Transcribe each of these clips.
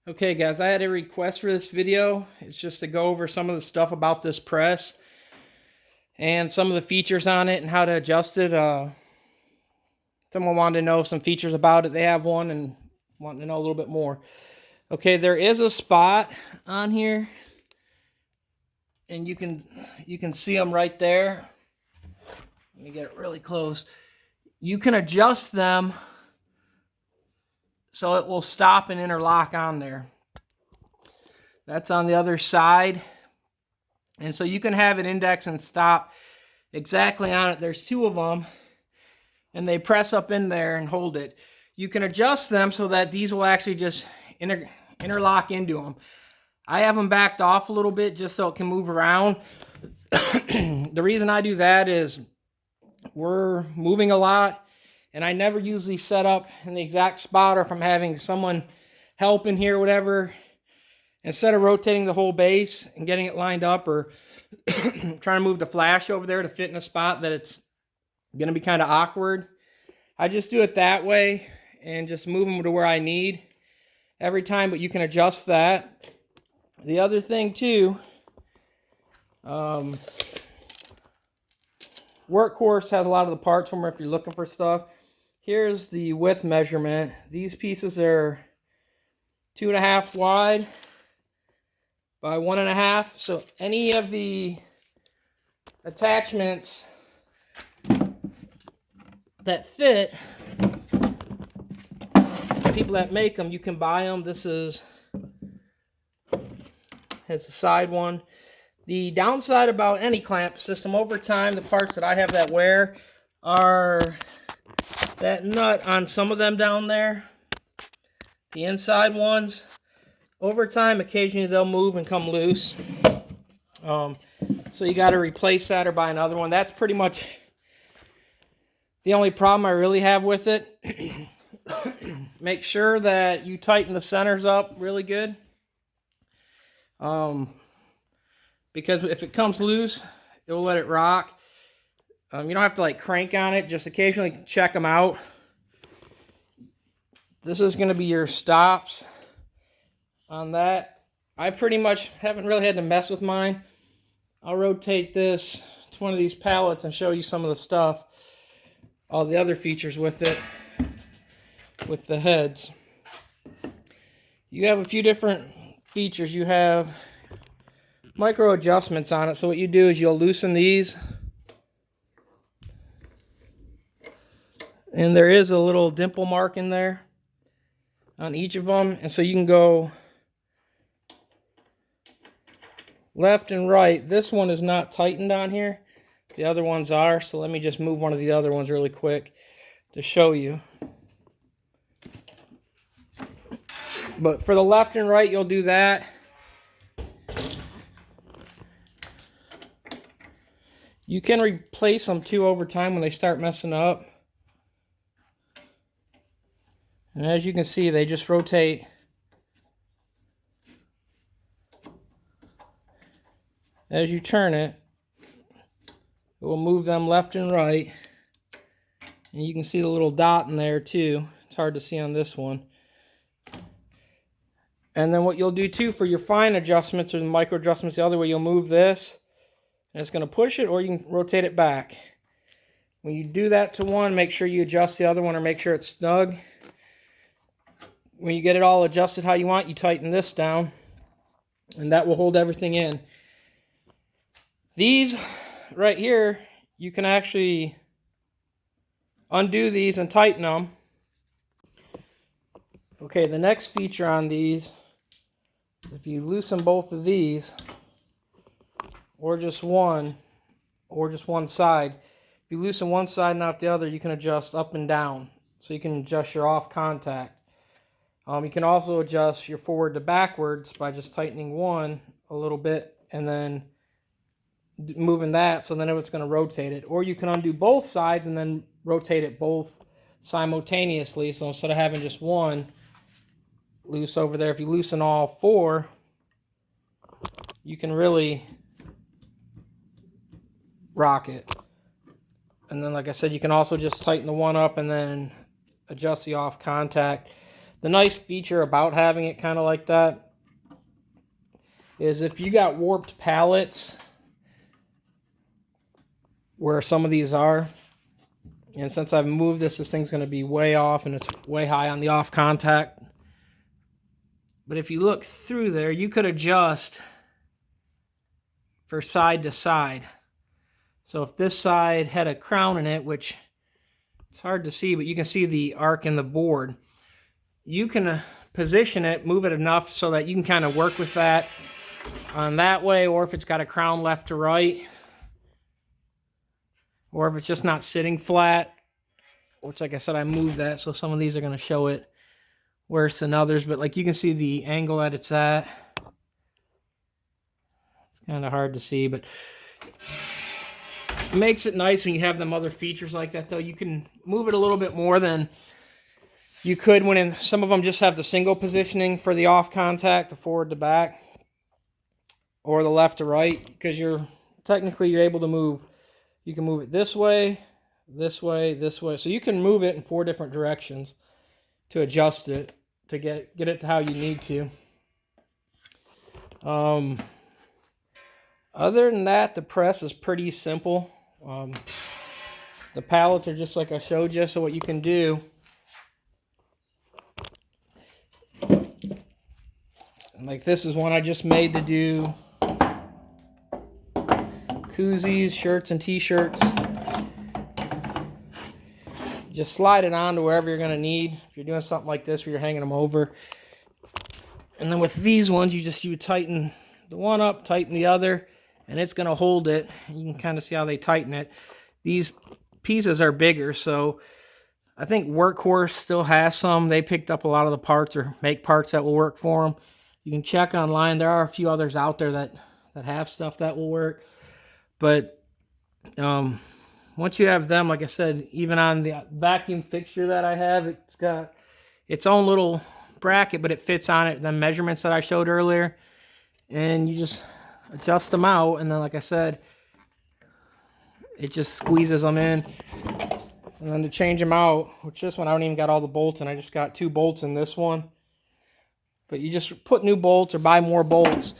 Okay guys, I had a request for this video. It's just to go over some of the stuff about this press and some of the features on it and how to adjust it. Someone wanted to know some features about it. They have one and wanting to know a little bit more. Okay, there is a spot on here and you can see them right there. Let me get it really close. You can adjust them so it will stop and interlock on there. That's on the other side. And so you can have it index and stop exactly on it. There's two of them, and they press up in there and hold it. You can adjust them so that these will actually just interlock into them. I have them backed off a little bit just so it can move around. The reason I do that is we're moving a lot, and I never usually set up in the exact spot, or if I'm having someone help in here, whatever, instead of rotating the whole base and getting it lined up, or trying to move the flash over there to fit in a spot that it's going to be kind of awkward, I just do it that way and just move them to where I need every time, but you can adjust that. The other thing too, Workhorse has a lot of the parts from if you're looking for stuff. Here's the width measurement. These pieces are 2.5 wide by 1.5. So any of the attachments that fit, people that make them, you can buy them. This is has the side one. The downside about any clamp system, over time, the parts that I have that wear are that nut on some of them down there, the inside ones. Over time, occasionally they'll move and come loose. So you got to replace that or buy another one. That's pretty much the only problem I really have with it. Make sure that you tighten the centers up really good. Because if it comes loose, it will let it rock. You don't have to like crank on it, just occasionally check them out. This is going to be your stops on that. I pretty much haven't really had to mess with mine. I'll rotate this to one of these pallets and show you some of the stuff, all the other features with it, with the heads. You have a few different features. You have micro adjustments on it. So what you do is you'll loosen these, and there is a little dimple mark in there on each of them, and so you can go left and right. This one is not tightened on here, the other ones are. So let me just move one of the other ones really quick to show you. But for the left and right, you'll do that. You can replace them too over time when they start messing up. And as you can see, they just rotate. As you turn it, it will move them left and right. And you can see the little dot in there too. It's hard to see on this one. And then what you'll do too for your fine adjustments or the micro adjustments the other way, you'll move this, and it's going to push it, or you can rotate it back. When you do that to one, make sure you adjust the other one or make sure it's snug. When you get it all adjusted how you want, you tighten this down, and that will hold everything in. These right here, you can actually undo these and tighten them. Okay, the next feature on these, if you loosen both of these, or just one side. If you loosen one side and not the other, you can adjust up and down. So you can adjust your off contact. You can also adjust your forward to backwards by just tightening one a little bit and then moving that, so then it's going to rotate it. Or you can undo both sides and then rotate it both simultaneously. So instead of having just one loose over there, if you loosen all four, you can really rock it. And then, like I said, you can also just tighten the one up and then adjust the off contact. The nice feature about having it kind of like that is if you got warped pallets where some of these are, and since I've moved this thing's going to be way off and it's way high on the off contact. But if you look through there, you could adjust for side to side. So if this side had a crown in it, which it's hard to see, but you can see the arc in the board, you can position it, move it enough so that you can kind of work with that on that way, or if it's got a crown left to right, or if it's just not sitting flat, which like I said, I moved that, so some of these are going to show it worse than others, but like you can see the angle that it's at. It's kind of hard to see, but it makes it nice when you have them other features like that, though. You can move it a little bit more than you could when some of them just have the single positioning for the off contact, the forward to back, or the left to right, because you're able to move. You can move it this way, this way, this way. So you can move it in 4 different directions to adjust it, to get it to how you need to. Other than that, the press is pretty simple. The pallets are just like I showed you, so what you can do, like this is one I just made to do koozies, shirts, and t-shirts. Just slide it on to wherever you're going to need. If you're doing something like this where you're hanging them over. And then with these ones, you tighten the one up, tighten the other, and it's going to hold it. You can kind of see how they tighten it. These pieces are bigger, so I think Workhorse still has some. They picked up a lot of the parts or make parts that will work for them. You can check online. There are a few others out there that have stuff that will work. But once you have them, like I said, even on the vacuum fixture that I have, it's got its own little bracket, but it fits on it, the measurements that I showed earlier. And you just adjust them out, and then like I said, it just squeezes them in. And then to change them out, which this one I don't even got all the bolts in, I just got 2 bolts in this one. But you just put new bolts or buy more bolts.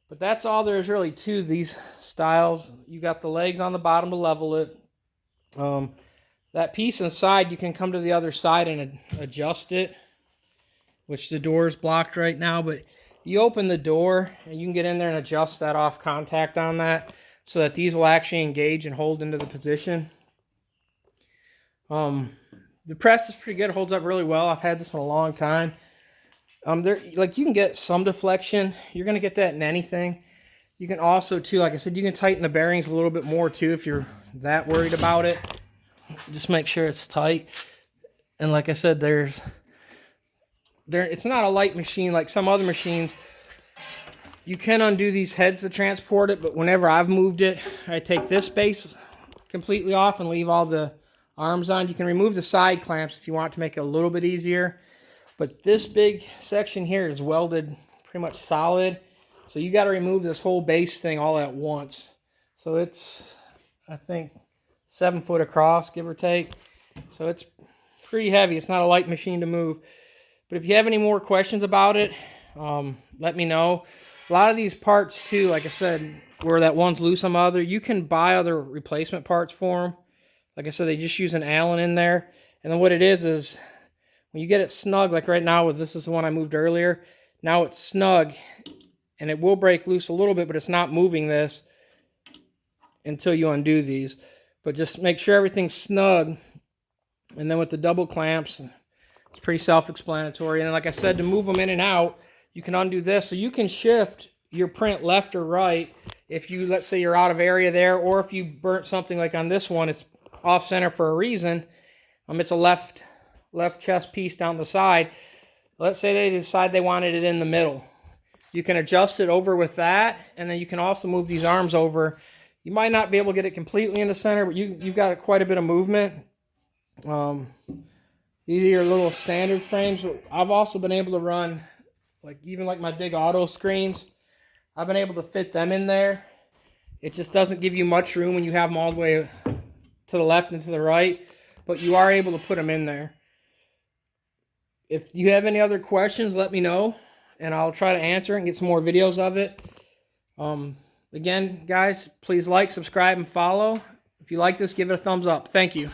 But that's all there is really to these styles. You got the legs on the bottom to level it. That piece inside, you can come to the other side and adjust it, which the door is blocked right now, but you open the door and you can get in there and adjust that off contact on that so that these will actually engage and hold into the position. The press is pretty good. It holds up really well. I've had this one a long time. You can get some deflection. You're going to get that in anything. You can also, too, like I said, you can tighten the bearings a little bit more, too, if you're that worried about it. Just make sure it's tight. And like I said, it's not a light machine like some other machines. You can undo these heads to transport it, but whenever I've moved it, I take this base completely off and leave all the arms on. You can remove the side clamps if you want to make it a little bit easier. But this big section here is welded pretty much solid. So you got to remove this whole base thing all at once. So it's, I think, 7 foot across, give or take. So it's pretty heavy. It's not a light machine to move. But if you have any more questions about it, let me know. A lot of these parts, too, like I said, where that one's loose on the other, you can buy other replacement parts for them. Like I said, they just use an Allen in there. And then what it is when you get it snug, like right now, this is the one I moved earlier. Now it's snug, and it will break loose a little bit, but it's not moving this until you undo these. But just make sure everything's snug. And then with the double clamps, it's pretty self-explanatory. And then, like I said, to move them in and out, you can undo this. So you can shift your print left or right if you, let's say you're out of area there, or if you burnt something like on this one, it's off-center for a reason. It's a left chest piece down the side. Let's say they decide they wanted it in the middle. You can adjust it over with that, and then you can also move these arms over. You might not be able to get it completely in the center, but you've got quite a bit of movement. These are your little standard frames. I've also been able to run, even my big auto screens. I've been able to fit them in there. It just doesn't give you much room when you have them all the way to the left and to the right, but you are able to put them in there. If you have any other questions, let me know, and I'll try to answer and get some more videos of it. Again, guys, please like, subscribe, and follow. If you like this, give it a thumbs up. Thank you.